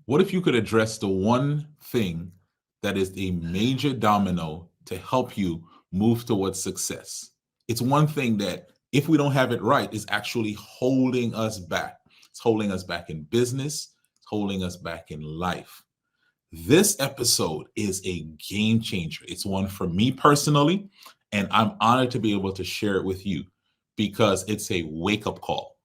What if you could address the one thing that is a major domino to help you move towards success? It's one thing that, if we don't have it right, is actually holding us back. It's holding us back in business, it's holding us back in life. This episode is a game changer. It's one for me personally, and I'm honored to be able to share it with you because it's a wake-up call.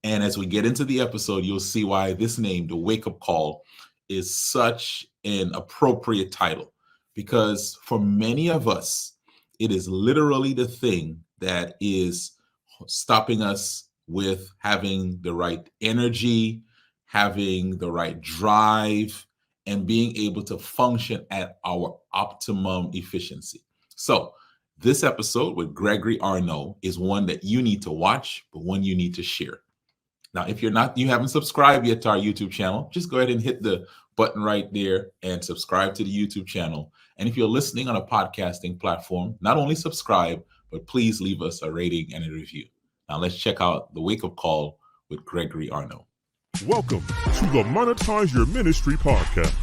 And as we get into the episode, you'll see why this name, the wake-up call, is such an appropriate title. Because for many of us, it is literally the thing that is stopping us with having the right energy, having the right drive, and being able to function at our optimum efficiency. So this episode with Gregory Arneaud is one that you need to watch, but one you need to share. Now, if you haven't subscribed yet to our YouTube channel, just go ahead and hit the button right there and subscribe to the YouTube channel. And if you're listening on a podcasting platform, not only subscribe, but please leave us a rating and a review. Now let's check out the wake-up call with Gregory Arneaud. Welcome to the Monetize Your Ministry Podcast.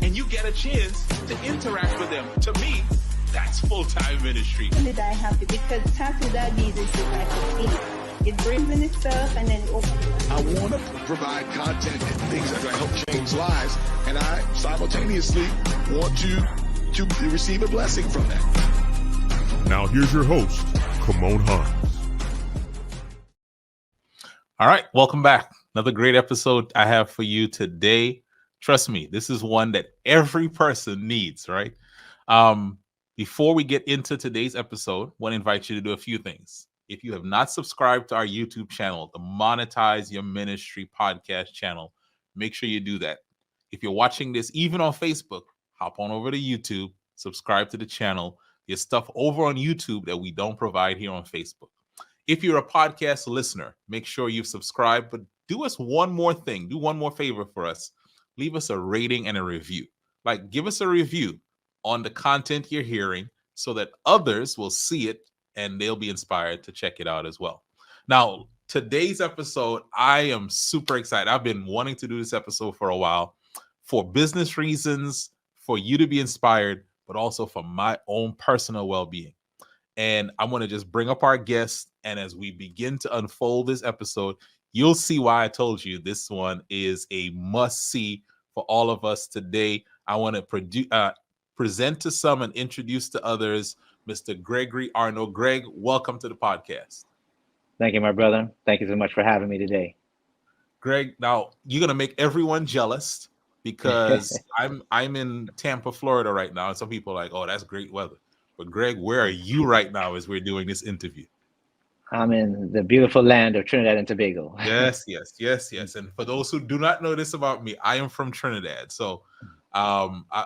And you get a chance to interact with them. To me, that's full-time ministry. That I happy because tattoo that Jesus is like a key. It brings in itself and then it opens. I want to provide content and things that are going to help change lives, and I simultaneously want you to receive a blessing from that. Now here's your host, Kymone Hinds. All right, welcome back. Another great episode I have for you today. Trust me, this is one that every person needs, right? Before we get into today's episode, I want to invite you to do a few things. If you have not subscribed to our YouTube channel, the Monetize Your Ministry Podcast channel, make sure you do that. If you're watching this even on Facebook, hop on over to YouTube, subscribe to the channel. There's stuff over on YouTube that we don't provide here on Facebook. If you're a podcast listener, make sure you've subscribed, but do us one more thing. Do one more favor for us. Leave us a rating and a review. Like, give us a review on the content you're hearing so that others will see it and they'll be inspired to check it out as well. Now, today's episode, I am super excited. I've been wanting to do this episode for a while for business reasons, for you to be inspired, but also for my own personal well-being. And I want to just bring up our guest. And as we begin to unfold this episode, you'll see why I told you this one is a must-see for all of us today. I want to present to some and introduce to others Mr. Gregory Arneaud. Greg, welcome to the podcast. Thank you, my brother. Thank you so much for having me today. Greg, now you're going to make everyone jealous because I'm in Tampa, Florida right now. And some people are like, oh, that's great weather. But Greg, where are you right now as we're doing this interview? I'm in the beautiful land of Trinidad and Tobago. Yes. And for those who do not know this about me, I am from Trinidad. So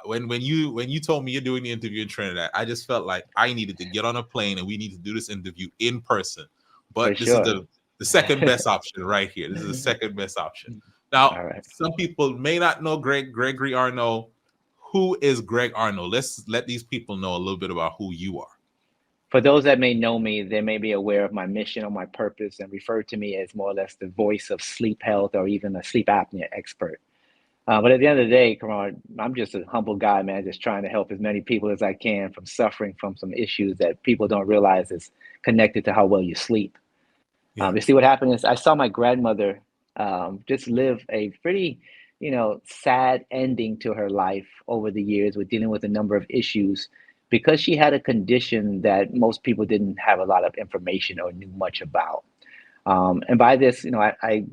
when you told me you're doing the interview in Trinidad, I just felt like I needed to get on a plane and we need to do this interview in person. But this is the second best option right here. This is the second best option. Now, Some people may not know Gregory Arneaud. Who is Greg Arneaud? Let's let these people know a little bit about who you are. For those that may know me, they may be aware of my mission or my purpose and refer to me as more or less the voice of sleep health or even a sleep apnea expert. But at the end of the day, Kymone, I'm just a humble guy, man, just trying to help as many people as I can from suffering from some issues that people don't realize is connected to how well you sleep. Yeah. You see, what happened is I saw my grandmother just live a pretty, sad ending to her life over the years with dealing with a number of issues because she had a condition that most people didn't have a lot of information or knew much about. And by this, I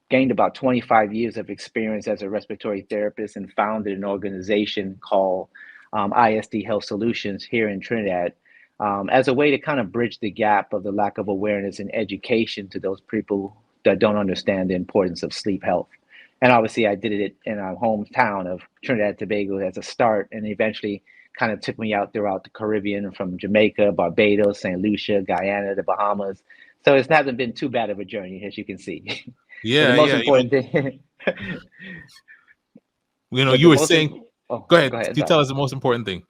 gained about 25 years of experience as a respiratory therapist and founded an organization called ISD Health Solutions here in Trinidad as a way to kind of bridge the gap of the lack of awareness and education to those people that don't understand the importance of sleep health. And obviously I did it in our hometown of Trinidad and Tobago as a start, and eventually kind of took me out throughout the Caribbean from Jamaica, Barbados, St. Lucia, Guyana, the Bahamas. So it hasn't been too bad of a journey, as you can see. Yeah, the most important thing. You were saying, go ahead. You tell us the most important thing.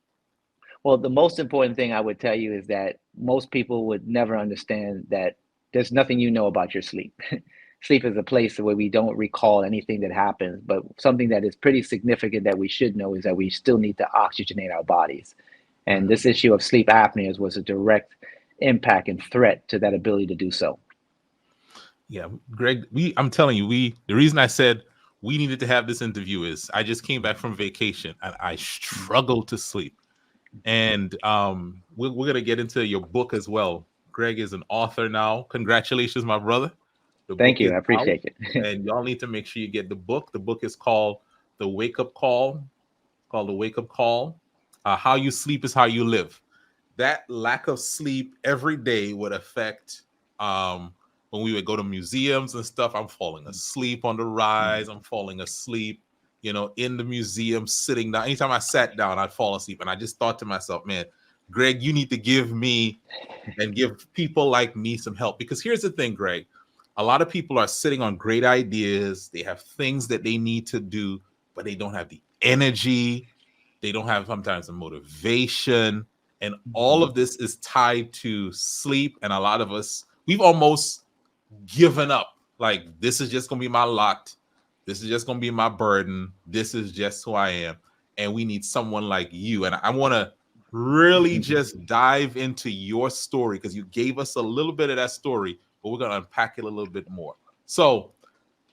Well, the most important thing I would tell you is that most people would never understand that there's nothing you know about your sleep. sleep is a place where we don't recall anything that happens, but something that is pretty significant that we should know is that we still need to oxygenate our bodies. And this issue of sleep apnea was a direct impact and threat to that ability to do so. Yeah, Greg, I'm telling you, the reason I said we needed to have this interview is I just came back from vacation and I struggled to sleep. And we're going to get into your book as well. Greg is an author now. Congratulations, my brother. Thank you. I appreciate it. And y'all need to make sure you get the book. The book is called The Wake Up Call. How you sleep is how you live. That lack of sleep every day would affect when we would go to museums and stuff. I'm falling asleep on the rides. I'm falling asleep, in the museum, sitting down. Anytime I sat down, I'd fall asleep. And I just thought to myself, man, Greg, you need to give me and give people like me some help. Because here's the thing, Greg. A lot of people are sitting on great ideas. They have things that they need to do, but they don't have the energy. They don't have sometimes the motivation. And all of this is tied to sleep. And a lot of us, we've almost given up. Like, this is just going to be my lot. This is just going to be my burden. This is just who I am. And we need someone like you. And I want to really just dive into your story because you gave us a little bit of that story, but we're going to unpack it a little bit more. So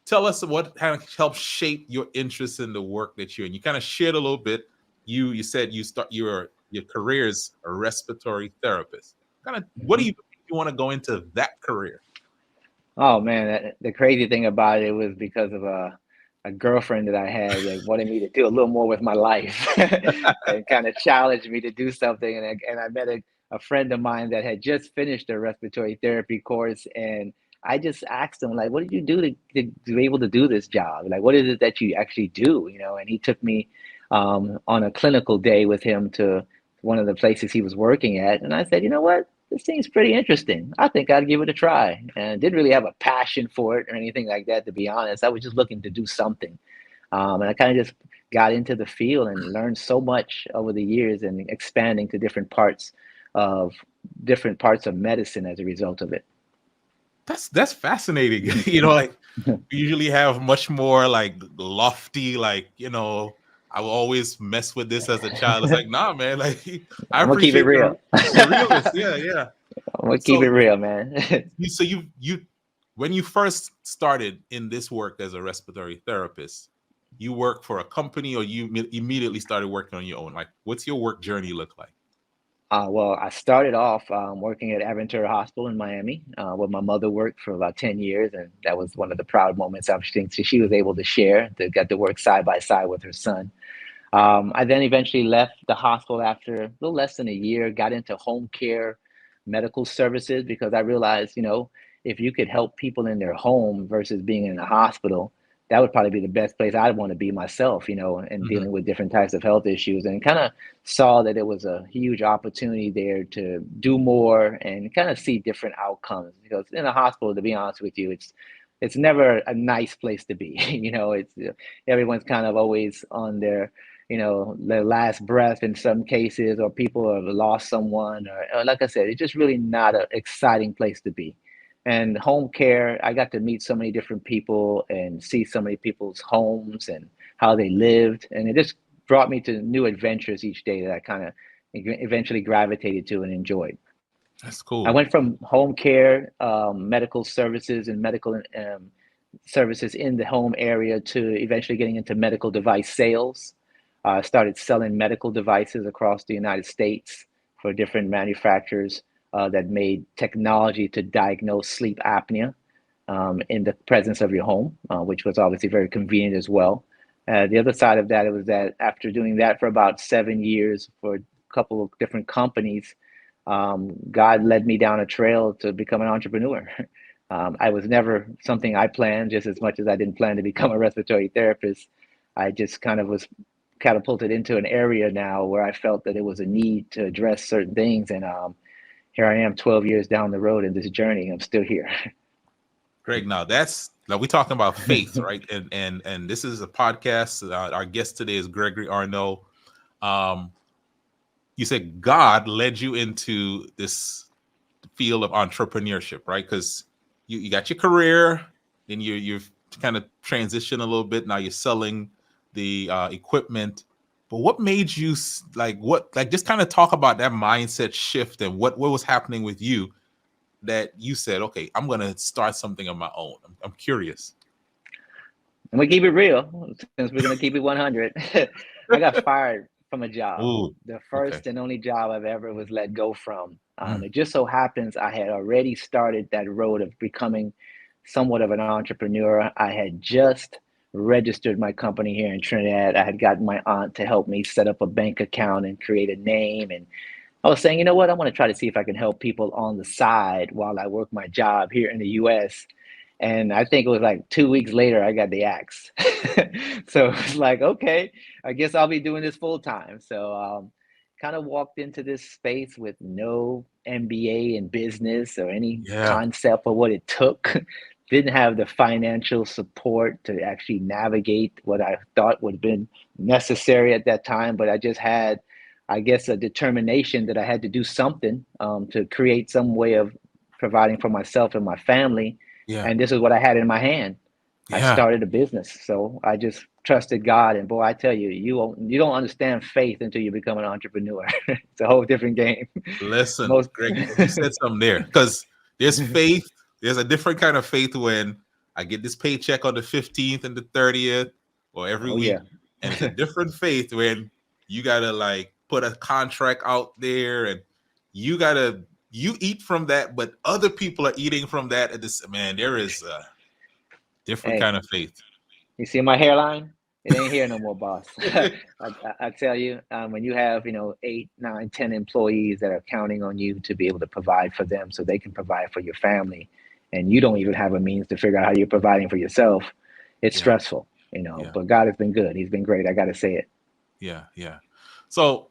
tell us what kind of helped shape your interest in the work that you're in. You kind of shared a little bit. You said you start your career as a respiratory therapist. What do you want to go into that career? Oh man, the crazy thing about it was because of a girlfriend that I had that wanted me to do a little more with my life and kind of challenged me to do something. And I met a friend of mine that had just finished a respiratory therapy course, and I just asked him, like, what did you do to be able to do this job? Like, what is it that you actually do? And he took me on a clinical day with him to one of the places he was working at. And I said, you know what? This seems pretty interesting. I think I'd give it a try. And didn't really have a passion for it or anything like that, to be honest. I was just looking to do something. And I kind of just got into the field and learned so much over the years and expanding to different parts of medicine as a result of it. That's fascinating. Like we usually have much more like lofty, like, I will always mess with this as a child. It's like, nah, man. Like, I'm gonna keep it real. The realist. Yeah. I'm gonna keep it real, man. So you, when you first started in this work as a respiratory therapist, you worked for a company, or you immediately started working on your own? Like, what's your work journey look like? Well, I started off working at Aventura Hospital in Miami, where my mother worked for about 10 years. And that was one of the proud moments I think she was able to share, to get to work side by side with her son. I then eventually left the hospital after a little less than a year, got into home care medical services, because I realized, if you could help people in their home versus being in a hospital, that would probably be the best place I'd want to be myself, and dealing with different types of health issues, and kind of saw that it was a huge opportunity there to do more and kind of see different outcomes. Because in a hospital, to be honest with you, it's never a nice place to be. It's everyone's kind of always on their last breath in some cases, or people have lost someone, or like I said, it's just really not an exciting place to be. And home care, I got to meet so many different people and see so many people's homes and how they lived. And it just brought me to new adventures each day that I kind of eventually gravitated to and enjoyed. That's cool. I went from home care, medical services and medical services in the home area to eventually getting into medical device sales. I started selling medical devices across the United States for different manufacturers that made technology to diagnose sleep apnea in the presence of your home, which was obviously very convenient as well. The other side of that, it was that after doing that for about 7 years for a couple of different companies, God led me down a trail to become an entrepreneur. I was never something I planned, just as much as I didn't plan to become a respiratory therapist. I just kind of was catapulted into an area now where I felt that it was a need to address certain things. And here I am 12 years down the road in this journey. I'm still here. Greg, now we're talking about faith, right? And this is a podcast. Our guest today is Gregory Arneaud. You said God led you into this field of entrepreneurship, right? Because you got your career, then you've kind of transitioned a little bit. Now you're selling the equipment. But what made you just kind of talk about that mindset shift and what was happening with you that you said, okay, I'm going to start something on my own. I'm curious. And we keep it real, since we're going to keep it 100. I got fired from a job. Ooh, The okay. first and only job I've ever was let go from. Mm. It just so happens I had already started that road of becoming somewhat of an entrepreneur. I had just registered my company here in Trinidad. I had gotten my aunt to help me set up a bank account and create a name. And I was saying, you know what, I want to try to see if I can help people on the side while I work my job here in the US. And I think it was like 2 weeks later, I got the axe. So it's like, okay, I guess I'll be doing this full time. So kind of walked into this space with no MBA in business or any Yeah. concept of what it took. Didn't have the financial support to actually navigate what I thought would have been necessary at that time. But I just had, I guess, a determination that I had to do something to create some way of providing for myself and my family. Yeah. And this is what I had in my hand. I Yeah. started a business. So I just trusted God. And boy, I tell you, you don't understand faith until you become an entrepreneur. It's a whole different game. Listen, Most Greg, you said something there, because there's faith. There's a different kind of faith when I get this paycheck on the 15th and the 30th or every week. yeah. And it's a different faith when you got to like put a contract out there and you eat from that, but other people are eating from that. At this, man, there is a different Hey, kind of faith. you see my hairline? It ain't here no more, boss. I tell you, when you have 8, 9, 10 employees that are counting on you to be able to provide for them, so they can provide for your family, and you don't even have a means to figure out how you're providing for yourself, it's Yeah. stressful. Yeah. But God has been good. He's been great. I got to say it. Yeah. Yeah. So,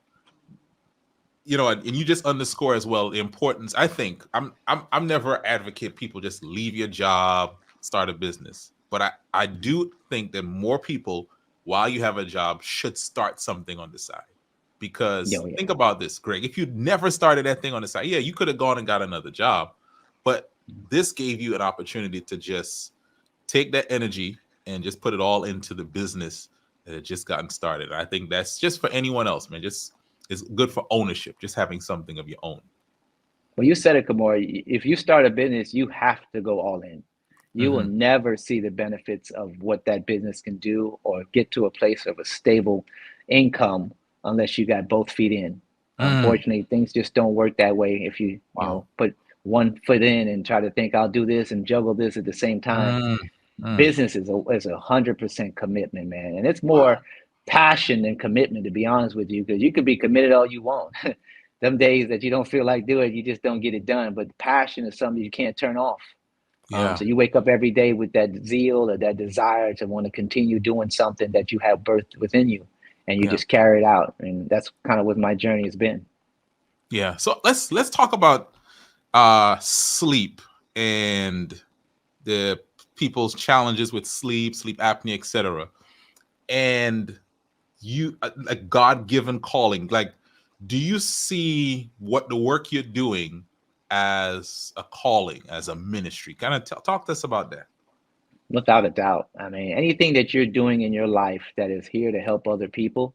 and you just underscore as well the importance. I think I'm never advocate people just leave your job, start a business. But I do think that more people, while you have a job, should start something on the side. Because Yeah. think about this, Greg. If you'd never started that thing on the side, yeah, you could have gone and got another job. But this gave you an opportunity to just take that energy and just put it all into the business that had just gotten started. I think that's just for anyone else, man. Just it's good for ownership, just having something of your own. Well, you said it, Kymone. If you start a business, you have to go all in. You will never see the benefits of what that business can do or get to a place of a stable income unless you got both feet in. Unfortunately, things just don't work that way if you put one foot in and try to think I'll do this and juggle this at the same time. Business is a 100% commitment, man, and it's more passion than commitment, to be honest with you, because you could be committed all you want. Them days that you don't feel like doing it, you just don't get it done. But passion is something you can't turn off. Yeah. So you wake up every day with that zeal or that desire to want to continue doing something that you have birthed within you, and you just carry it out. And that's kind of what my journey has been. Yeah. So let's talk about sleep and the people's challenges with sleep apnea, etc. And you a God-given calling. Like, do you see what the work you're doing as a calling, as a ministry? Kind of talk to us about that. Without a doubt. I mean, anything that you're doing in your life that is here to help other people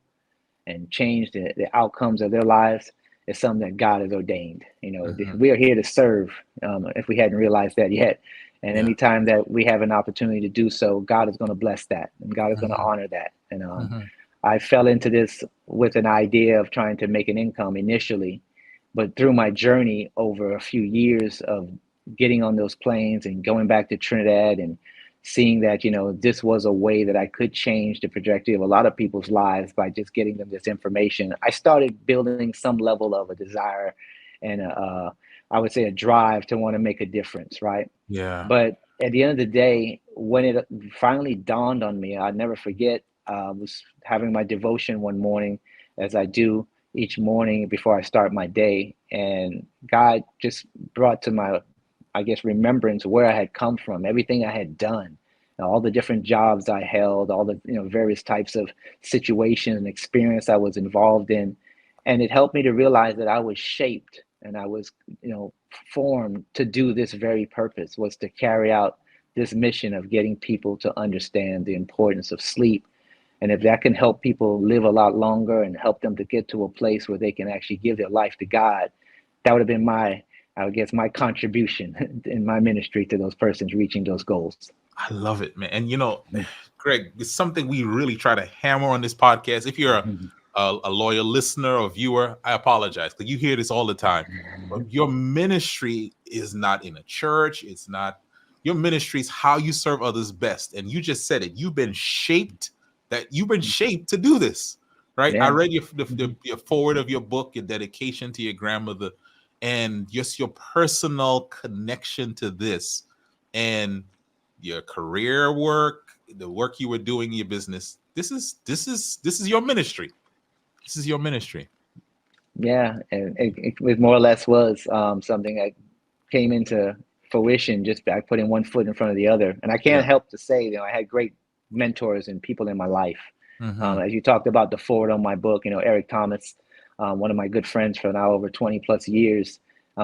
and change the outcomes of their lives is something that God has ordained. We are here to serve, if we hadn't realized that yet. And anytime that we have an opportunity to do so, God is going to bless that, and God is going to honor that. And I fell into this with an idea of trying to make an income initially, but through my journey over a few years of getting on those planes and going back to Trinidad and seeing that, this was a way that I could change the trajectory of a lot of people's lives by just getting them this information, I started building some level of a desire and I would say a drive to want to make a difference, right? Yeah. But at the end of the day, when it finally dawned on me, I'd never forget, I was having my devotion one morning, as I do each morning before I start my day. And God just brought to my, I guess, remembrance where I had come from, everything I had done, all the different jobs I held, all the various types of situations and experience I was involved in. And it helped me to realize that I was shaped and I was, formed to do this very purpose, was to carry out this mission of getting people to understand the importance of sleep. And if that can help people live a lot longer and help them to get to a place where they can actually give their life to God, that would have been I would guess, my contribution in my ministry to those persons reaching those goals. I love it, man. And Greg, it's something we really try to hammer on this podcast. If you're a loyal listener or viewer, I apologize because you hear this all the time. But your ministry is not in a church. It's not. Your ministry is how you serve others best. And you just said it. You've been shaped to do this, right? Yeah. I read your forward of your book, your dedication to your grandmother, and just your personal connection to this, and your career work, the work you were doing in your business. This is your ministry. This is your ministry. Yeah, and it more or less was something that came into fruition just by putting one foot in front of the other. And I can't help to say, I had great mentors and people in my life. As you talked about the forward on my book, Eric Thomas, one of my good friends for now over 20 plus years,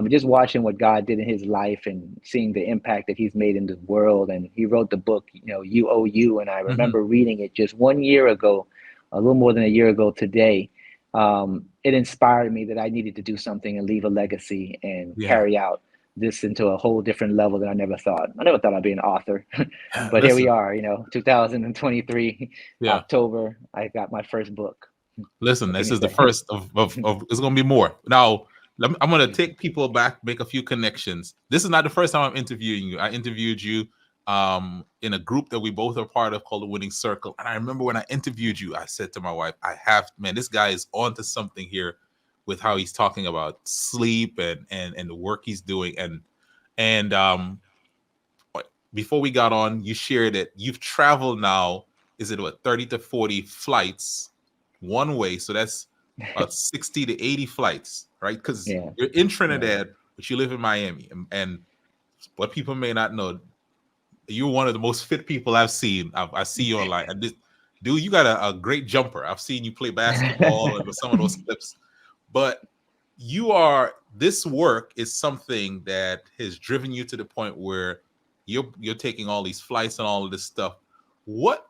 just watching what God did in his life and seeing the impact that he's made in the world. And he wrote the book, You Owe You. And I remember reading it just 1 year ago, a little more than a year ago today. It inspired me that I needed to do something and leave a legacy and carry out this into a whole different level that I never thought. I never thought I'd be an author, but here we are, 2023, October, I got my first book. Listen, this is the first of it's going to be more. Now, I'm going to take people back, make a few connections. This is not the first time I'm interviewing you. I interviewed you in a group that we both are part of called the Winning Circle. And I remember when I interviewed you, I said to my wife, this guy is onto something here with how he's talking about sleep and the work he's doing. And before we got on, you shared that you've traveled now, is it 30 to 40 flights one way? So that's about 60 to 80 flights, right? Because you're in Trinidad, but you live in Miami. And what people may not know, you're one of the most fit people I've seen. I see you online. And dude, you got a great jumper. I've seen you play basketball and some of those clips. But this work is something that has driven you to the point where you're taking all these flights and all of this stuff. What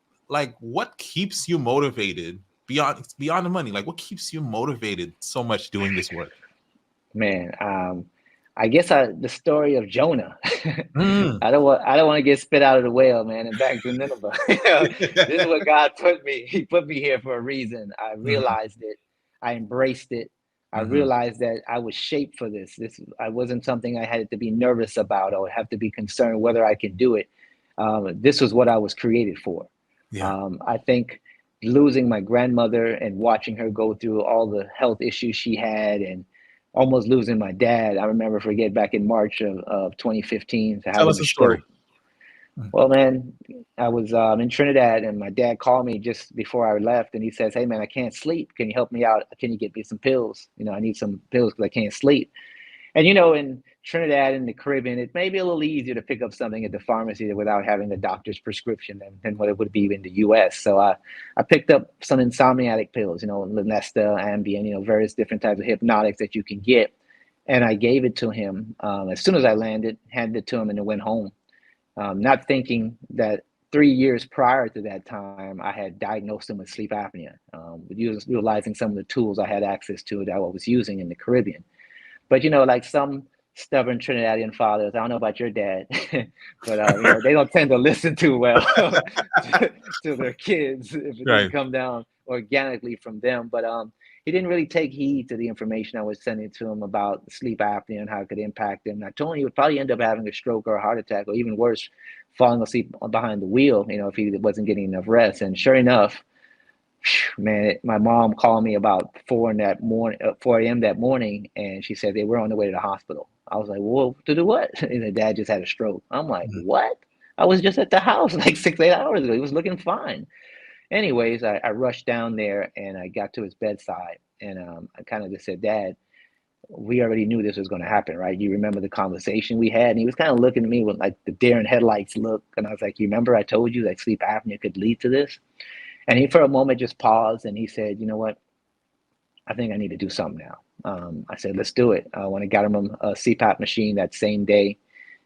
keeps you motivated beyond the money? Like, what keeps you motivated so much doing this work? Man, I guess the story of Jonah. I don't want to get spit out of the whale, man, and back to Nineveh. This is what God put me. He put me here for a reason. I realized it. I embraced it. I realized that I was shaped for this. I wasn't something I had to be nervous about or have to be concerned whether I can do it. This was what I was created for. I think losing my grandmother and watching her go through all the health issues she had and almost losing my dad. I remember back in March of 2015. Tell us a story. Well, man, I was in Trinidad and my dad called me just before I left and he says, "Hey, man, I can't sleep. Can you help me out? Can you get me some pills? I need some pills because I can't sleep." And, in Trinidad and the Caribbean, it may be a little easier to pick up something at the pharmacy without having a doctor's prescription than what it would be in the U.S. So I picked up some insomniatic pills, Lunesta, Ambien, various different types of hypnotics that you can get. And I gave it to him as soon as I landed, handed it to him and then went home. Not thinking that 3 years prior to that time, I had diagnosed him with sleep apnea, utilizing some of the tools I had access to that I was using in the Caribbean. But, like some stubborn Trinidadian fathers, I don't know about your dad, but they don't tend to listen too well to their kids if it doesn't come down organically from them. But he didn't really take heed to the information I was sending to him about sleep apnea and how it could impact him. I told him he would probably end up having a stroke or a heart attack, or even worse, falling asleep behind the wheel, if he wasn't getting enough rest. And sure enough, man, my mom called me about 4 a.m. that morning, and she said they were on the way to the hospital. I was like, "Well, to do what?" And the dad just had a stroke. I'm like, "What? I was just at the house like 6-8 hours ago. He was looking fine." Anyways, I rushed down there and I got to his bedside, and I kind of just said, "Dad, we already knew this was going to happen, right? You remember the conversation we had?" And he was kind of looking at me with like the deer in headlights look, and I was like, "You remember I told you that sleep apnea could lead to this?" And he, for a moment, just paused and he said, "You know what? I think I need to do something now." I said, "Let's do it." When I got him a CPAP machine that same day,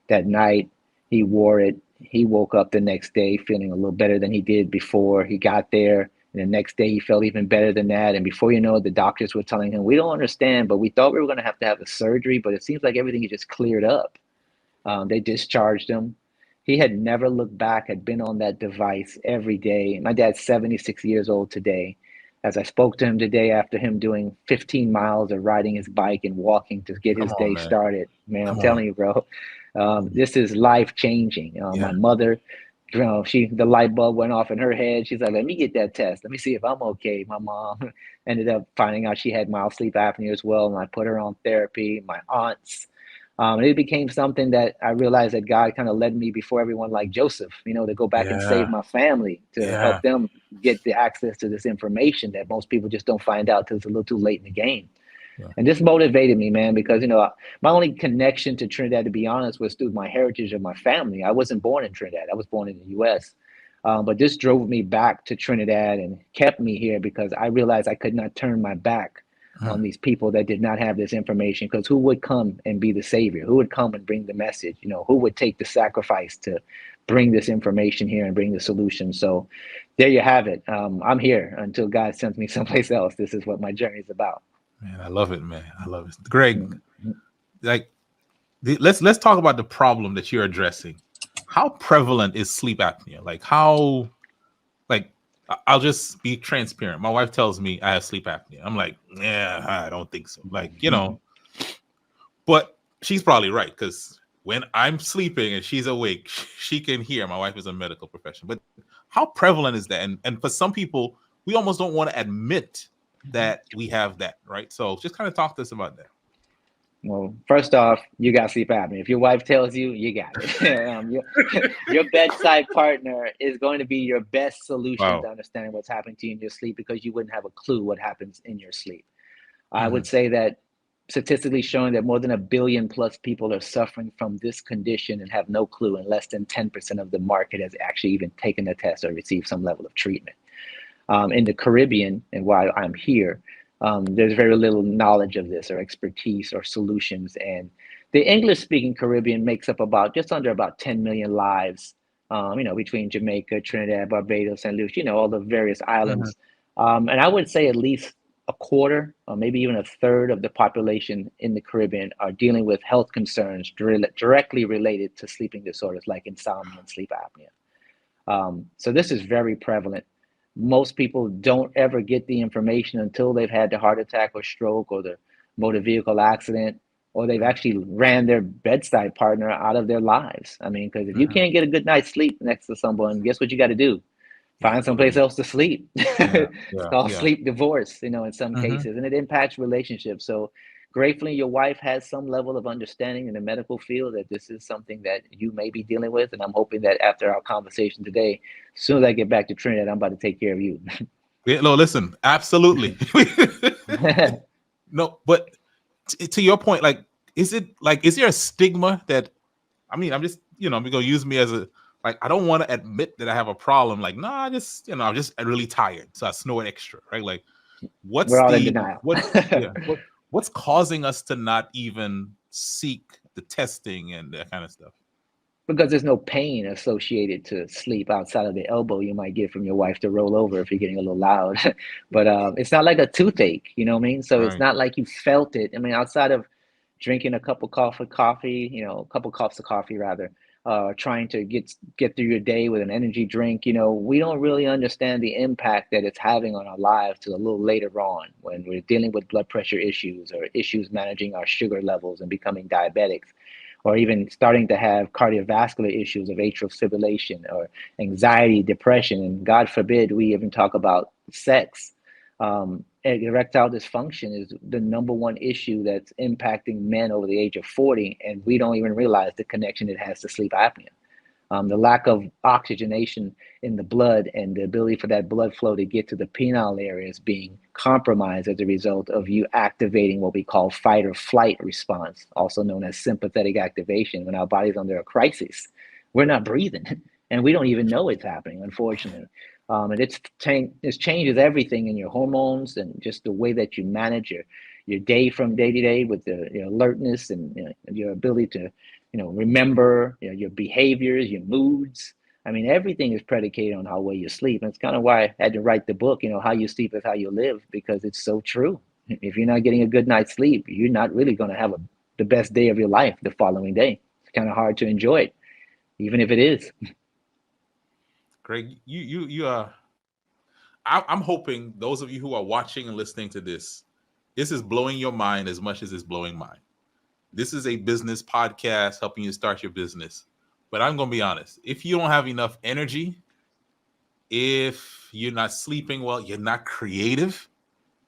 that night, he wore it. he woke up the next day feeling a little better than he did before he got there. And the next day he felt even better than that. And before you know it, the doctors were telling him, we don't understand, but we thought we were going to have a surgery, but it seems like everything is just cleared up. They discharged him. He had never looked back, had been on that device every day. My dad's 76 years old today. As I spoke to him today after him doing 15 miles of riding his bike and walking to get Come his on, day man. started, man, I'm Come telling on. you, bro, this is life changing. Yeah. My mother, the light bulb went off in her head. She's like, let me get that test. Let me see if I'm okay. My mom ended up finding out she had mild sleep apnea as well. And I put her on therapy. My aunts. And it became something that I realized that God kind of led me before everyone like Joseph, to go back and save Yeah. my family, to Yeah. help them get the access to this information that most people just don't find out till it's a little too late in the game. Yeah. And this motivated me, man, because, my only connection to Trinidad, to be honest, was through my heritage of my family. I wasn't born in Trinidad. I was born in the U.S. But this drove me back to Trinidad and kept me here because I realized I could not turn my back on these people that did not have this information, because who would come and be the savior? Who would come and bring the message? Who would take the sacrifice to bring this information here and bring the solution? So there you have it. I'm here until God sends me someplace else. This is what my journey is about. Man, I love it, man. I love it. Greg, let's talk about the problem that you're addressing. How prevalent is sleep apnea? I'll just be transparent. My wife tells me I have sleep apnea. I'm like, yeah, I don't think so. But she's probably right, because when I'm sleeping and she's awake, she can hear. My wife is a medical professional. But how prevalent is that? And for some people, we almost don't want to admit that we have that, right? So just kind of talk to us about that. Well, first off, you got sleep apnea. If your wife tells you, you got it. Your bedside partner is going to be your best solution to understanding what's happening to you in your sleep, because you wouldn't have a clue what happens in your sleep. I would say that statistically showing that more than 1 billion plus people are suffering from this condition and have no clue, and less than 10% of the market has actually even taken the test or received some level of treatment. In the Caribbean, and while I'm here, there's very little knowledge of this or expertise or solutions. And the English-speaking Caribbean makes up just under about 10 million lives, between Jamaica, Trinidad, Barbados, St. Lucia, all the various islands. And I would say at least a quarter or maybe even a third of the population in the Caribbean are dealing with health concerns directly related to sleeping disorders like insomnia and sleep apnea. So this is very prevalent. Most people don't ever get the information until they've had the heart attack or stroke or the motor vehicle accident, or they've actually ran their bedside partner out of their lives. I mean, because if you can't get a good night's sleep next to someone, guess what you got to do? Find someplace else to sleep. It's called sleep divorce, in some cases, and it impacts relationships. So gratefully, your wife has some level of understanding in the medical field that this is something that you may be dealing with. And I'm hoping that after our conversation today, as soon as I get back to Trinidad, I'm about to take care of you. No, listen, absolutely. No, but to your point, is there a stigma that, I'm just, I'm going to use me as I don't want to admit that I have a problem. I'm just really tired, so I snore extra, right? We're all in denial. What's causing us to not even seek the testing and that kind of stuff? Because there's no pain associated to sleep outside of the elbow you might get from your wife to roll over if you're getting a little loud. But it's not like a toothache, you know what I mean? So It's not like you felt it. I mean, outside of drinking a cup of coffee, a couple cups of coffee rather, trying to get through your day with an energy drink, we don't really understand the impact that it's having on our lives till a little later on when we're dealing with blood pressure issues or issues managing our sugar levels and becoming diabetics, or even starting to have cardiovascular issues of atrial fibrillation or anxiety, depression, and God forbid we even talk about sex. Erectile dysfunction is the number one issue that's impacting men over the age of 40, and we don't even realize the connection it has to sleep apnea. The lack of oxygenation in the blood and the ability for that blood flow to get to the penile areas being compromised as a result of you activating what we call fight or flight response, also known as sympathetic activation. When our body's under a crisis, we're not breathing, and we don't even know it's happening, unfortunately. And it changes everything in your hormones and just the way that you manage your day from day to day with the alertness and your ability to remember, your behaviors, your moods. I mean, everything is predicated on how well you sleep. And it's kind of why I had to write the book, How You Sleep is How You Live, because it's so true. If you're not getting a good night's sleep, you're not really going to have the best day of your life the following day. It's kind of hard to enjoy it, even if it is. Greg, I'm hoping those of you who are watching and listening to this is blowing your mind as much as it's blowing mine. This is a business podcast helping you start your business. But I'm going to be honest. If you don't have enough energy, if you're not sleeping well, you're not creative,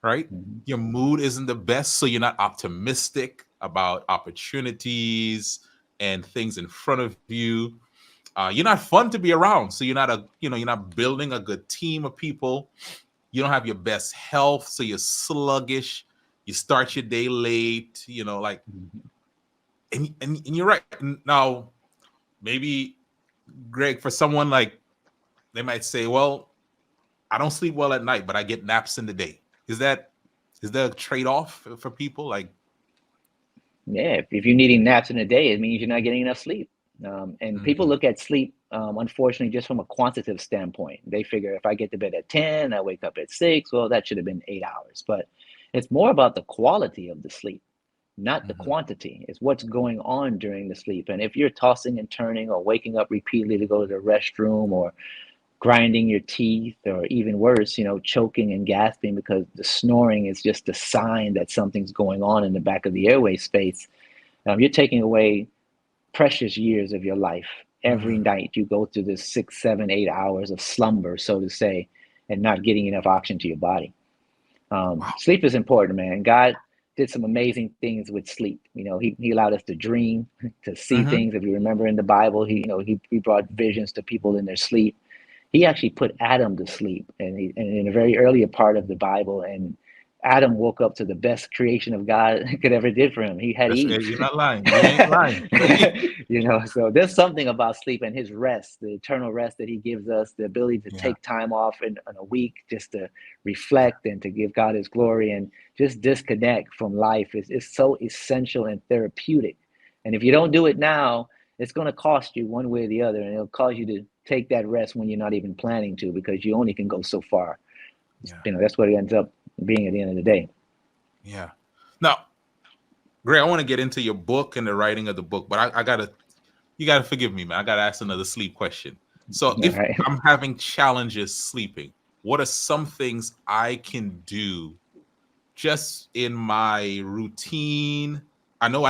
right? Mm-hmm. Your mood isn't the best, so you're not optimistic about opportunities and things in front of you. You're not fun to be around, so you're not building a good team of people. You don't have your best health, so you're sluggish. You start your day late, and you're right. Now, maybe, Greg, for someone like, they might say, well, I don't sleep well at night, but I get naps in the day. Is there a trade-off for people? Yeah, if you're needing naps in the day, it means you're not getting enough sleep. And people look at sleep, unfortunately, just from a quantitative standpoint. They figure if I get to bed at 10, I wake up at 6, well, that should have been 8 hours. But it's more about the quality of the sleep, not the quantity. It's what's going on during the sleep. And if you're tossing and turning or waking up repeatedly to go to the restroom or grinding your teeth, or even worse, choking and gasping because the snoring is just a sign that something's going on in the back of the airway space, you're taking away precious years of your life. Every night you go through this 6, 7, 8 hours of slumber, so to say, and not getting enough oxygen to your body. Sleep is important, man. God did some amazing things with sleep. He allowed us to dream, to see things. If you remember in the Bible, he brought visions to people in their sleep. He actually put Adam to sleep, and in a very earlier part of the Bible, and Adam woke up to the best creation of God could ever did for him. He had Eve. You're not lying. You ain't lying. So there's something about sleep and his rest, the eternal rest that he gives us, the ability to take time off in a week just to reflect and to give God his glory and just disconnect from life is so essential and therapeutic. And if you don't do it now, it's going to cost you one way or the other, and it'll cause you to take that rest when you're not even planning to, because you only can go so far. That's what it ends up being at the end of the day. Yeah. Now, Greg, I want to get into your book and the writing of the book, but you gotta forgive me, man. I gotta ask another sleep question. So if I'm having challenges sleeping, what are some things I can do just in my routine? I know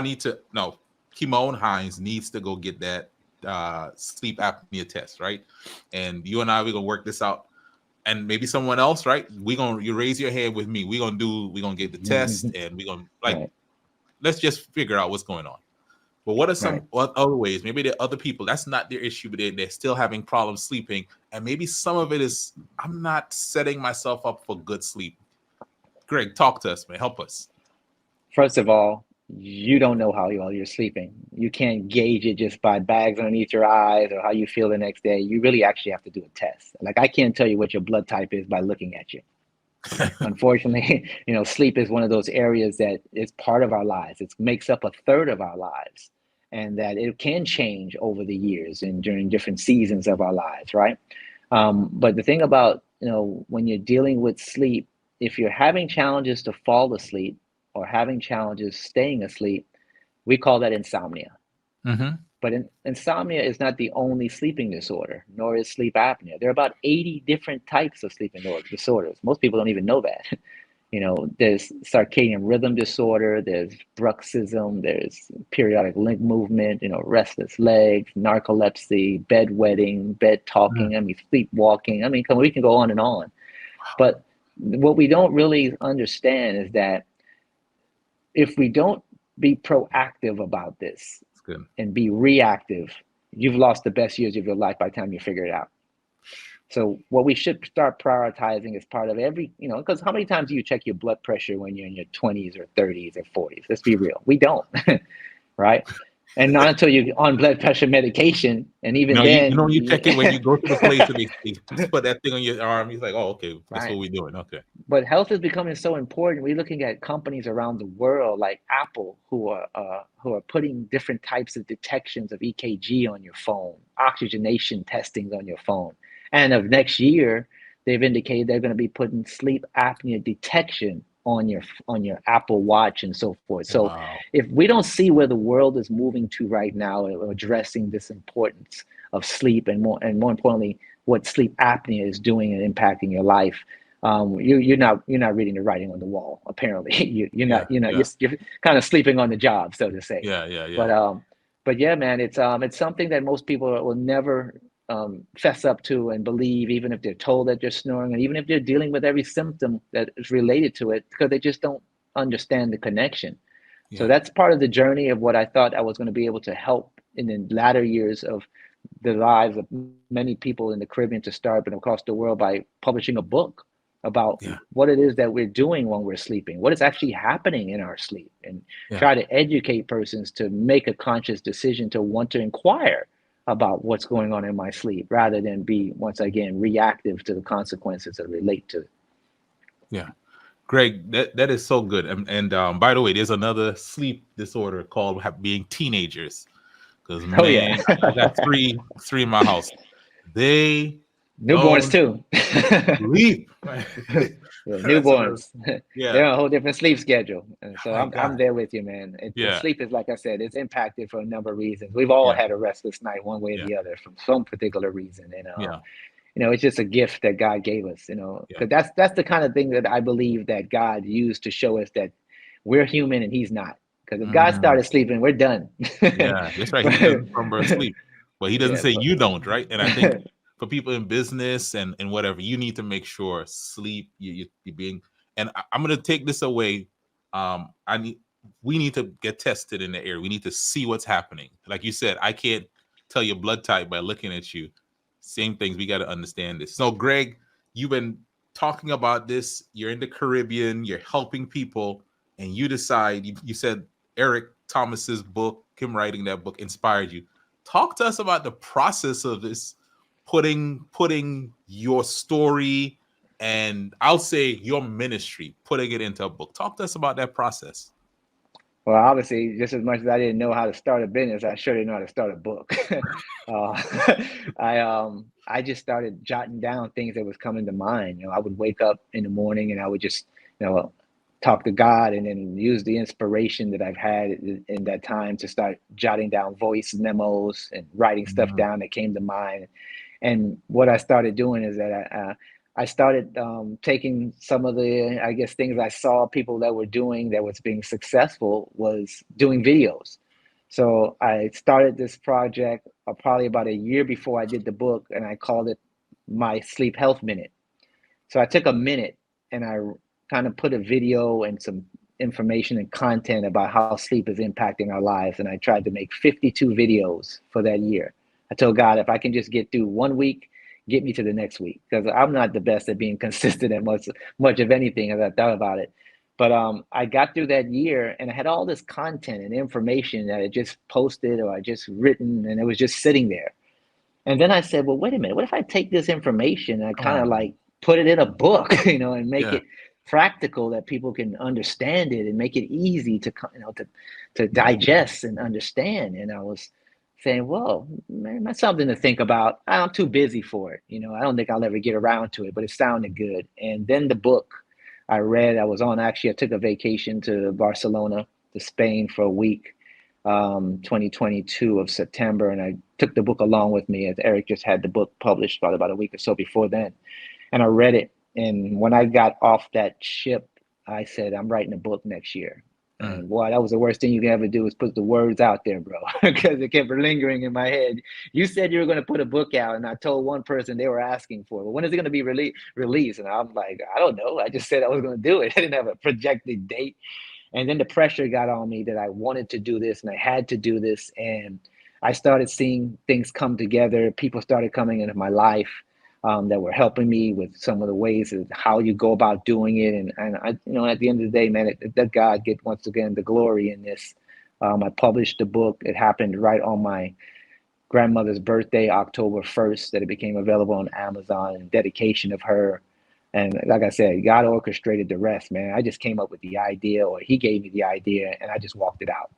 Kymone Hinds needs to go get that sleep apnea test, right? And you and we're gonna work this out. And maybe someone else, right? You raise your hand with me. We're gonna get the test, and we're gonna let's just figure out what's going on. But what are some other ways? Maybe there are other people, that's not their issue, but they're still having problems sleeping. And maybe some of it is, I'm not setting myself up for good sleep. Greg, talk to us, man. Help us. First of all, you don't know how well you're sleeping. You can't gauge it just by bags underneath your eyes or how you feel the next day. You really actually have to do a test. Like, I can't tell you what your blood type is by looking at you. Unfortunately, sleep is one of those areas that is part of our lives. It makes up a third of our lives, and that it can change over the years and during different seasons of our lives, right? But the thing about, when you're dealing with sleep, if you're having challenges to fall asleep or having challenges staying asleep, we call that insomnia. But insomnia is not the only sleeping disorder, nor is sleep apnea. There are about 80 different types of sleeping disorders. Most people don't even know that. There's circadian rhythm disorder, there's bruxism, there's periodic limb movement, restless legs, narcolepsy, bedwetting, bed talking, sleepwalking. We can go on and on. But what we don't really understand is that if we don't be proactive about this and be reactive, you've lost the best years of your life by the time you figure it out. So what we should start prioritizing as part of every, because how many times do you check your blood pressure when you're in your 20s or 30s or 40s? Let's be real. We don't, right? And not until you're on blood pressure medication. And even then. You check it when you go to the place and they put that thing on your arm. He's like, oh, okay, that's what we're doing. Okay. but health is becoming so important. We're looking at companies around the world like Apple who are putting different types of detections of EKG on your phone, oxygenation testings on your phone. And of next year, they've indicated they're going to be putting sleep apnea detection on your Apple Watch and so forth. So Wow. if we don't see where the world is moving to right now, addressing this importance of sleep and more importantly, what sleep apnea is doing and impacting your life, you're not reading the writing on the wall. Apparently, you're Yeah. not Yeah. you're kind of sleeping on the job, so to say. Yeah. Yeah. Yeah. But yeah, man, it's something that most people will never fess up to and believe, even if they're told that they're snoring, and even if they're dealing with every symptom that is related to it, because they just don't understand the connection. So Yeah. that's part of the journey of what I thought I was going to be able to help in the latter years of the lives of many people in the Caribbean to start, but across the world, by publishing a book about Yeah. what it is that we're doing when we're sleeping, what is actually happening in our sleep, and Yeah. try to educate persons to make a conscious decision to want to inquire about what's going on in my sleep rather than be, once again, reactive to the consequences that relate to it. Yeah. Greg, that is so good. And by the way, there's another sleep disorder called being teenagers. Because Oh yeah. man, I got three in my house. They Newborns don't too. sleep. Yeah, That's another. newborns. Yeah. They're on a whole different sleep schedule. And so My I'm God. there with you, man. The Yeah. sleep is, like I said, it's impacted for a number of reasons. We've all Yeah. had a restless night one way or Yeah. the other from some particular reason. And Yeah. it's just a gift that God gave us, Yeah. because that's the kind of thing that I believe that God used to show us that we're human and he's not. Because if God Mm, started sleeping, we're done. yeah. That's right. He But doesn't from birth sleep, but he doesn't yeah, say but you don't, right? And I think for people in business and whatever, you need to make sure sleep you're being. And I'm going to take this away. We need to get tested in the air. We need to see what's happening. Like you said, I can't tell your blood type by looking at you. Same things. We got to understand this. So, Greg, you've been talking about this. You're in the Caribbean. You're helping people, and you decide. You said Eric Thomas's book, him writing that book, inspired you. Talk to us about the process of this, putting your story and I'll say your ministry, putting it into a book. Talk to us about that process. well, obviously, just as much as I didn't know how to start a business, I sure didn't know how to start a book. I just started jotting down things that was coming to mind. I would wake up in the morning and I would just, talk to God, and then use the inspiration that I've had in that time to start jotting down voice memos and writing stuff Mhm. down that came to mind. And what I started doing is that I started taking some of the, I guess, things I saw people that were doing that was being successful was doing videos. So I started this project probably about a year before I did the book, and I called it my Sleep Health Minute. So I took a minute and I kind of put a video and some information and content about how sleep is impacting our lives. And I tried to make 52 videos for that year. I told God, if I can just get through 1 week, get me to the next week, because I'm not the best at being consistent at much of anything as I thought about it. But I got through that year and I had all this content and information that I just posted or I just written, and it was just sitting there. And then I said, well, wait a minute, what if I take this information and I kind of Oh, like put it in a book, and make yeah. it practical that people can understand it and make it easy to, to digest and understand. And I was saying, well, man, that's something to think about. I'm too busy for it. I don't think I'll ever get around to it, but it sounded good. And then the book I read, I took a vacation to Barcelona, to Spain for a week, 2022 of September, and I took the book along with me, as Eric just had the book published about a week or so before then. And I read it. And when I got off that ship, I said, I'm writing a book next year. Mm. And boy, that was the worst thing you can ever do, is put the words out there, bro, because it kept lingering in my head. You said you were going to put a book out, and I told one person they were asking for it. Well, when is it going to be released? And I'm like, I don't know. I just said I was going to do it. I didn't have a projected date. And then the pressure got on me that I wanted to do this and I had to do this. And I started seeing things come together. People started coming into my life that were helping me with some of the ways of how you go about doing it. And I, at the end of the day, man, let God get, once again, the glory in this. I published the book. It happened right on my grandmother's birthday, October 1st, that it became available on Amazon, in dedication of her. And like I said, God orchestrated the rest, man. I just came up with the idea, or he gave me the idea, and I just walked it out.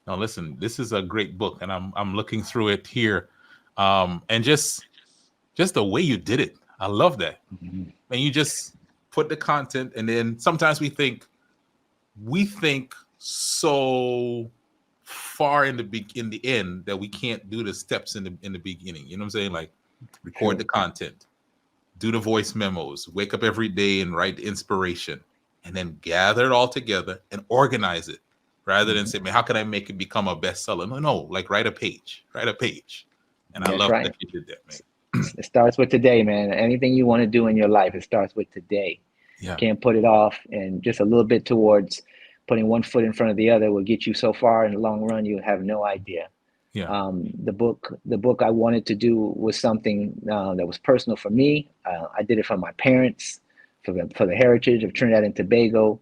Now, listen, this is a great book, and I'm looking through it here, and just the way you did it, I love that. Mm-hmm. And you just put the content, and then sometimes we think so far in the end that we can't do the steps in the beginning. You know what I'm saying? Like, record the content, do the voice memos, wake up every day and write the inspiration, and then gather it all together and organize it, rather than say, man, how can I make it become a bestseller? No, like write a page. And I love that you did that, man. It starts with today, man. Anything you want to do in your life, it starts with today. Yeah. Can't put it off, and just a little bit towards putting one foot in front of the other will get you so far in the long run, you have no idea. Yeah. The book I wanted to do was something that was personal for me. I did it for my parents, for the heritage of Trinidad and Tobago.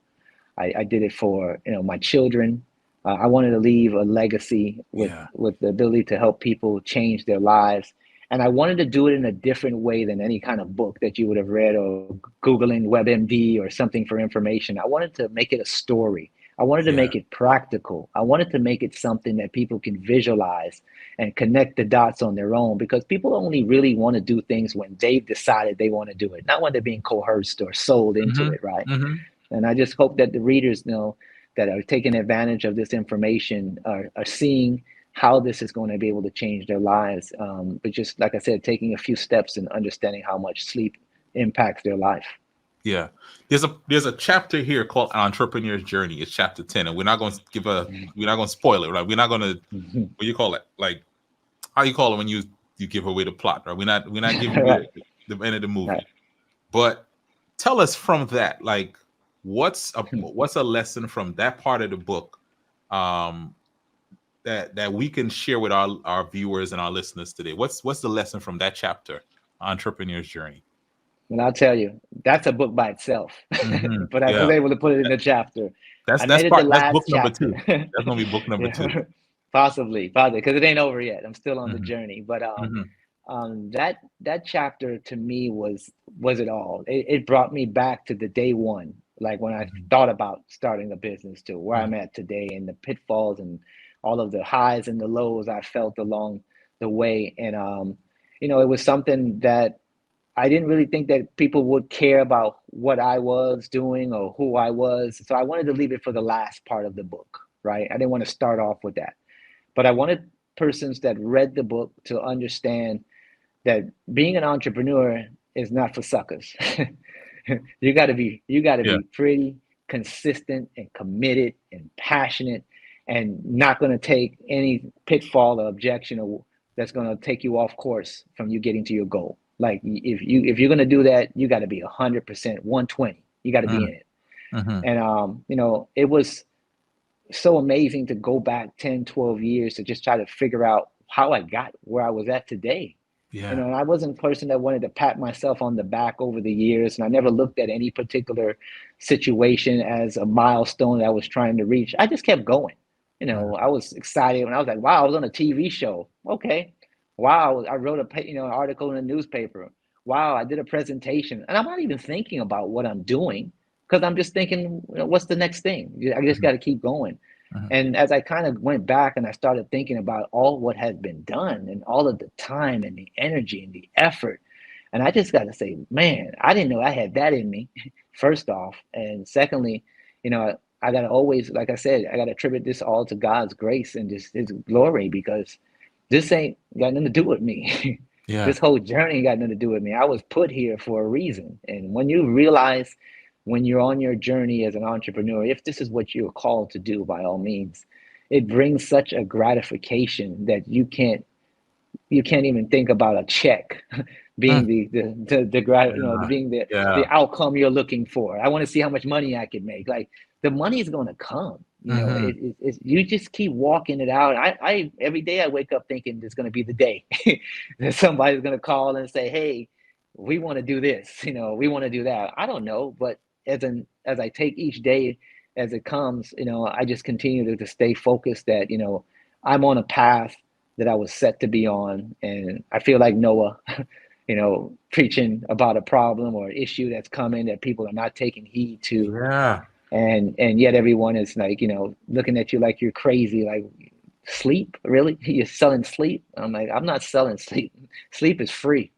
I did it for my children. I wanted to leave a legacy with the ability to help people change their lives. And I wanted to do it in a different way than any kind of book that you would have read or Googling WebMD or something for information. I wanted to make it a story. I wanted to make it practical. I wanted to make it something that people can visualize and connect the dots on their own, because people only really want to do things when they've decided they want to do it, not when they're being coerced or sold into it, right? Mm-hmm. And I just hope that the readers that are taking advantage of this information are seeing how this is going to be able to change their lives. But just like I said, taking a few steps and understanding how much sleep impacts their life. Yeah, there's a chapter here called An Entrepreneur's Journey. It's chapter 10, and we're not going to we're not going to spoil it, right? We're not going to what do you call it? Like, how you call it when you give away the plot, right? We're not giving away the end of the movie. Right. But tell us from that, like, what's a lesson from that part of the book that we can share with our viewers and our listeners today? What's the lesson from that chapter, Entrepreneur's Journey? And I'll tell you, that's a book by itself. But I was able to put it in a chapter. That's book number 2. That's gonna be book number 2. Possibly, because it ain't over yet. I'm still on the journey. But that chapter to me was it all. It brought me back to the day one, like when I thought about starting a business, to where I'm at today, and the pitfalls and all of the highs and the lows I felt along the way. And it was something that I didn't really think that people would care about what I was doing or who I was. So I wanted to leave it for the last part of the book, right? I didn't want to start off with that. But I wanted persons that read the book to understand that being an entrepreneur is not for suckers. You got to be pretty consistent and committed and passionate, and not going to take any pitfall or objection that's going to take you off course from you getting to your goal. Like, if you're going to do that, you got to be 100%, 120. You got to be in it. And, it was so amazing to go back 10, 12 years to just try to figure out how I got where I was at today. Yeah. And I wasn't a person that wanted to pat myself on the back over the years. And I never looked at any particular situation as a milestone that I was trying to reach. I just kept going. I was excited when I was like, wow, I was on a TV show. Okay. Wow, I wrote an article in a newspaper. Wow, I did a presentation. And I'm not even thinking about what I'm doing, because I'm just thinking, what's the next thing? I just got to keep going. And as I kind of went back and I started thinking about all what had been done and all of the time and the energy and the effort, and I just got to say, man, I didn't know I had that in me, first off. And secondly, I got to always, like I said, I got to attribute this all to God's grace and just his glory, because this ain't got nothing to do with me. This whole journey ain't got nothing to do with me. I was put here for a reason. And when you realize, when you're on your journey as an entrepreneur, if this is what you're called to do, by all means, it brings such a gratification that you can't even think about a check being the outcome you're looking for. I want to see how much money I can make. Like, the money is going to come. You just keep walking it out. I every day I wake up thinking it's going to be the day that somebody's going to call and say, hey, we want to do this, we want to do that. I don't know, but as I take each day as it comes, I just continue to stay focused that, I'm on a path that I was set to be on. And I feel like Noah, preaching about a problem or issue that's coming that people are not taking heed to. Yeah. And yet everyone is like, looking at you like you're crazy, like, sleep? Really? You're selling sleep? I'm like, I'm not selling sleep. Sleep is free.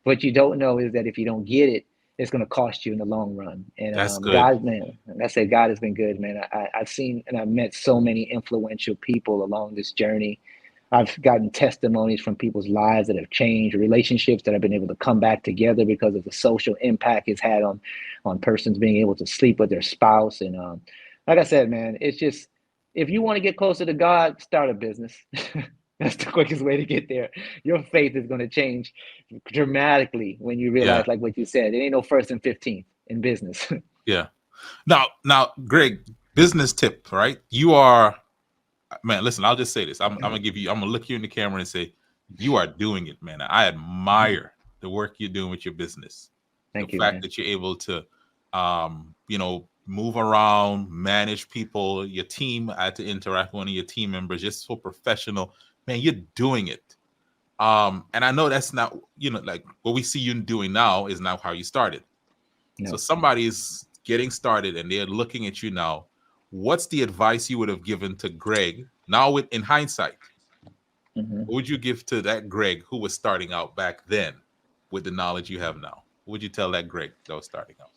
What you don't know is that if you don't get it, it's going to cost you in the long run. And That's good. God, man, like I said, God has been good, man. I've seen and I've met so many influential people along this journey. I've gotten testimonies from people's lives that have changed, relationships that have been able to come back together because of the social impact it's had on persons being able to sleep with their spouse. And like I said, man, it's just, if you want to get closer to God, start a business. That's the quickest way to get there. Your faith is going to change dramatically when you realize, like what you said, it ain't no first and 15th in business. Yeah. Now, Greg, business tip, right? You are, man, listen, I'll just say this. I'm going to look you in the camera and say, you are doing it, man. I admire the work you're doing with your business. Thank you, The fact man. that you're able to, move around, manage people, your team. I had to interact with one of your team members, just so professional. Man, you're doing it. And I know that's not, like what we see you doing now is not how you started. No. So somebody's getting started and they're looking at you now. What's the advice you would have given to Greg now in hindsight? Mm-hmm. What would you give to that Greg who was starting out back then with the knowledge you have now? What would you tell that Greg that was starting out?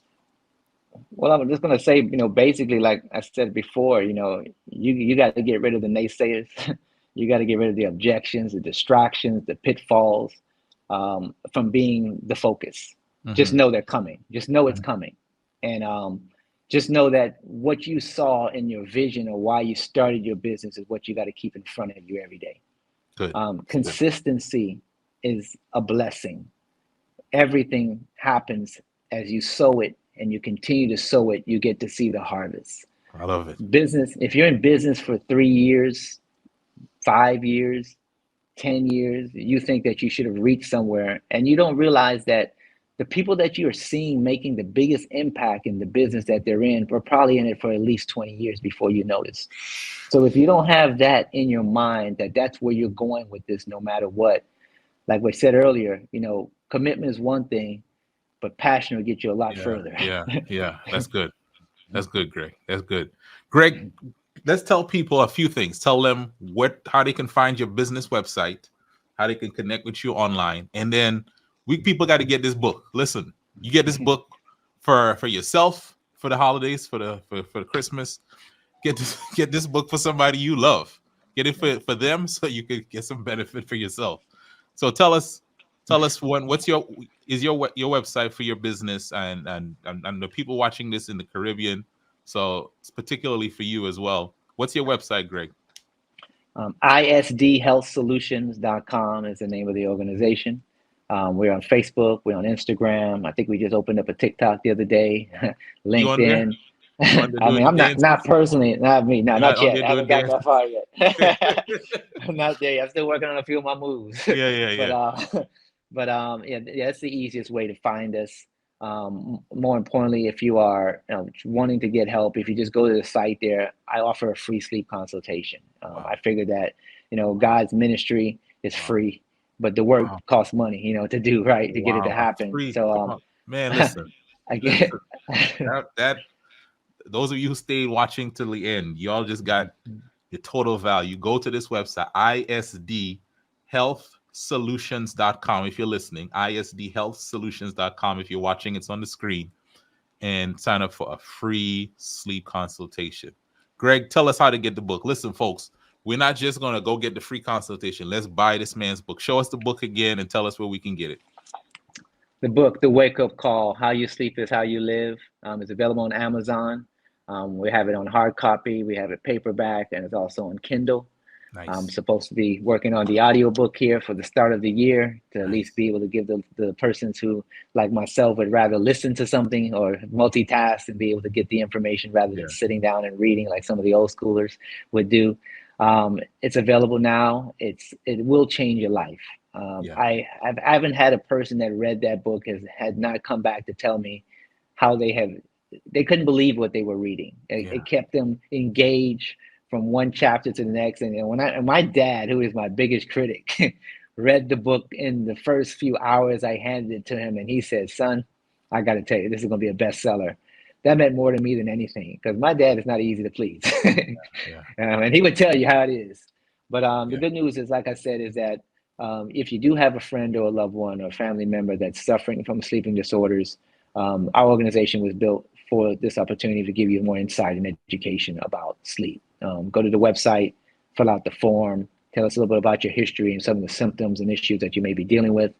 Well, I'm just going to say, basically, like I said before, you got to get rid of the naysayers. You got to get rid of the objections, the distractions, the pitfalls, from being the focus. Mm-hmm. Just know they're coming. Just know it's coming. And just know that what you saw in your vision or why you started your business is what you got to keep in front of you every day. Good. Consistency is a blessing. Everything happens as you sow it, and you continue to sow it, you get to see the harvest. I love it. Business, if you're in business for 3 years, 5 years, 10 years, you think that you should have reached somewhere, and you don't realize that the people that you are seeing making the biggest impact in the business that they're in were probably in it for at least 20 years before you notice. So if you don't have that in your mind, that that's where you're going with this, no matter what, like we said earlier, commitment is one thing, but passion will get you a lot further. Yeah. That's good. That's good, Greg. That's good. Greg, let's tell people a few things. Tell them how they can find your business website, how they can connect with you online. And then people got to get this book. Listen, you get this book for yourself, for the holidays, for Christmas. Get this book for somebody you love. Get it for them so you can get some benefit for yourself. So tell us what's your website for your business and the people watching this in the Caribbean, so it's particularly for you as well. What's your website, Greg? isdhealthsolutions.com is the name of the organization. We're on Facebook, we're on Instagram. I think we just opened up a TikTok the other day. LinkedIn. I mean, I'm not personally, not me, not yet. I haven't got that far yet. I'm not there yet. I'm still working on a few of my moves. Yeah. But that's the easiest way to find us. More importantly, if you are wanting to get help, if you just go to the site there, I offer a free sleep consultation. I figured that God's ministry is free, but the work costs money, to do right to get it to happen. Free. So man, listen, I get that. Those of you who stayed watching till the end, y'all just got the total value. Go to this website, isdhealthsolutions.com. If you're listening, isdhealthsolutions.com. If you're watching, it's on the screen, and sign up for a free sleep consultation. Greg, tell us how to get the book. Listen, folks, we're not just going to go get the free consultation. Let's buy this man's book. Show us the book again and tell us where we can get it. The book, The Wake Up Call, How You Sleep is How You Live, is available on Amazon. We have it on hard copy. We have it paperback, and it's also on Kindle. Nice. I'm supposed to be working on the audiobook here for the start of the year to at least be able to give the persons who, like myself, would rather listen to something or multitask and be able to get the information rather than sitting down and reading like some of the old schoolers would do. It's available now. It will change your life. I haven't had a person that read that book had not come back to tell me how they couldn't believe what they were reading. It kept them engaged from one chapter to the next. And my dad, who is my biggest critic, read the book in the first few hours. I handed it to him and he said, son, I got to tell you, this is going to be a bestseller. That meant more to me than anything, because my dad is not easy to please. Yeah. And he would tell you how it is. But the good news is, like I said, is that if you do have a friend or a loved one or a family member that's suffering from sleeping disorders, our organization was built for this opportunity to give you more insight and education about sleep. Go to the website, fill out the form, tell us a little bit about your history and some of the symptoms and issues that you may be dealing with.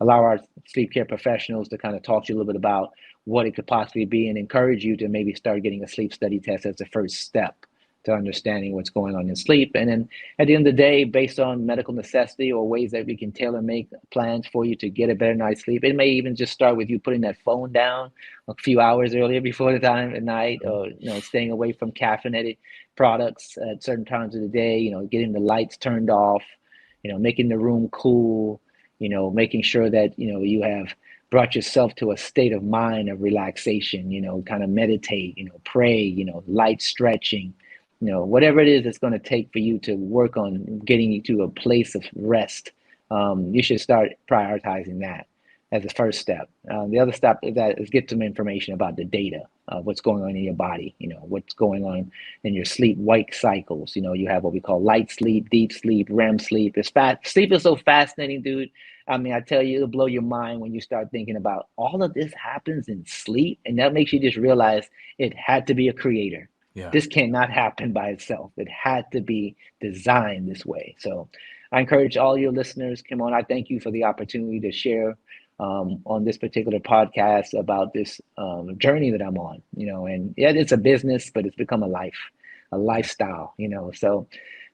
Allow our sleep care professionals to kind of talk to you a little bit about what it could possibly be and encourage you to maybe start getting a sleep study test as the first step to understanding what's going on in sleep. And then at the end of the day, based on medical necessity or ways that we can tailor make plans for you to get a better night's sleep, it may even just start with you putting that phone down a few hours earlier before the time at night, or staying away from caffeinated products at certain times of the day, getting the lights turned off, making the room cool, making sure that you have brought yourself to a state of mind of relaxation, kind of meditate, pray, light stretching, whatever it is that's going to take for you to work on getting you to a place of rest. You should start prioritizing that as the first step. The other step is get some information about the data of what's going on in your body, what's going on in your sleep-wake cycles. You have what we call light sleep, deep sleep, REM sleep. Sleep is so fascinating, dude. I mean, I tell you, it'll blow your mind when you start thinking about all of this happens in sleep. And that makes you just realize it had to be a creator. Yeah. This cannot happen by itself. It had to be designed this way. So I encourage all your listeners, Kymone, I thank you for the opportunity to share on this particular podcast about this journey that I'm on, and yeah, it's a business, but it's become a lifestyle, so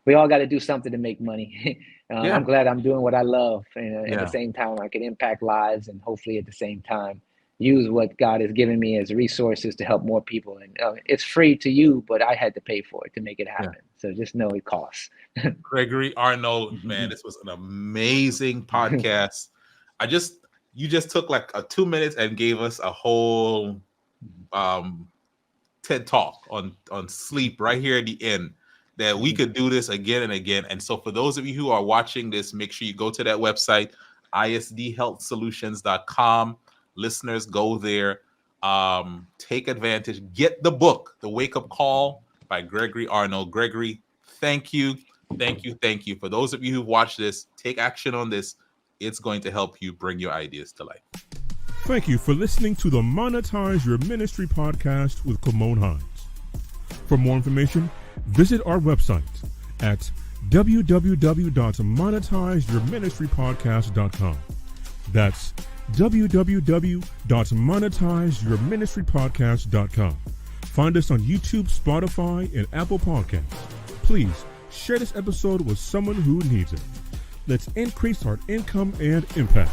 we all got to do something to make money. I'm glad I'm doing what I love. And at the same time, I can impact lives and hopefully at the same time, use what God has given me as resources to help more people. And it's free to you, but I had to pay for it to make it happen. So just know it costs. Gregory Arneaud, man, this was an amazing podcast. You just took like 2 minutes and gave us a whole TED talk on sleep right here at the end, that we could do this again and again. And so for those of you who are watching this, make sure you go to that website, isdhealthsolutions.com. Listeners, go there, take advantage, get the book, The Wake Up Call by Gregory Arneaud. Gregory, thank you. For those of you who watch this, take action on this. It's going to help you bring your ideas to life. Thank you for listening to the Monetize Your Ministry Podcast with Kymone Hinds. For more information, visit our website at www.monetizeyourministrypodcast.com. That's www.monetizeyourministrypodcast.com. Find us on YouTube, Spotify, and Apple Podcasts. Please share this episode with someone who needs it. Let's increase our income and impact.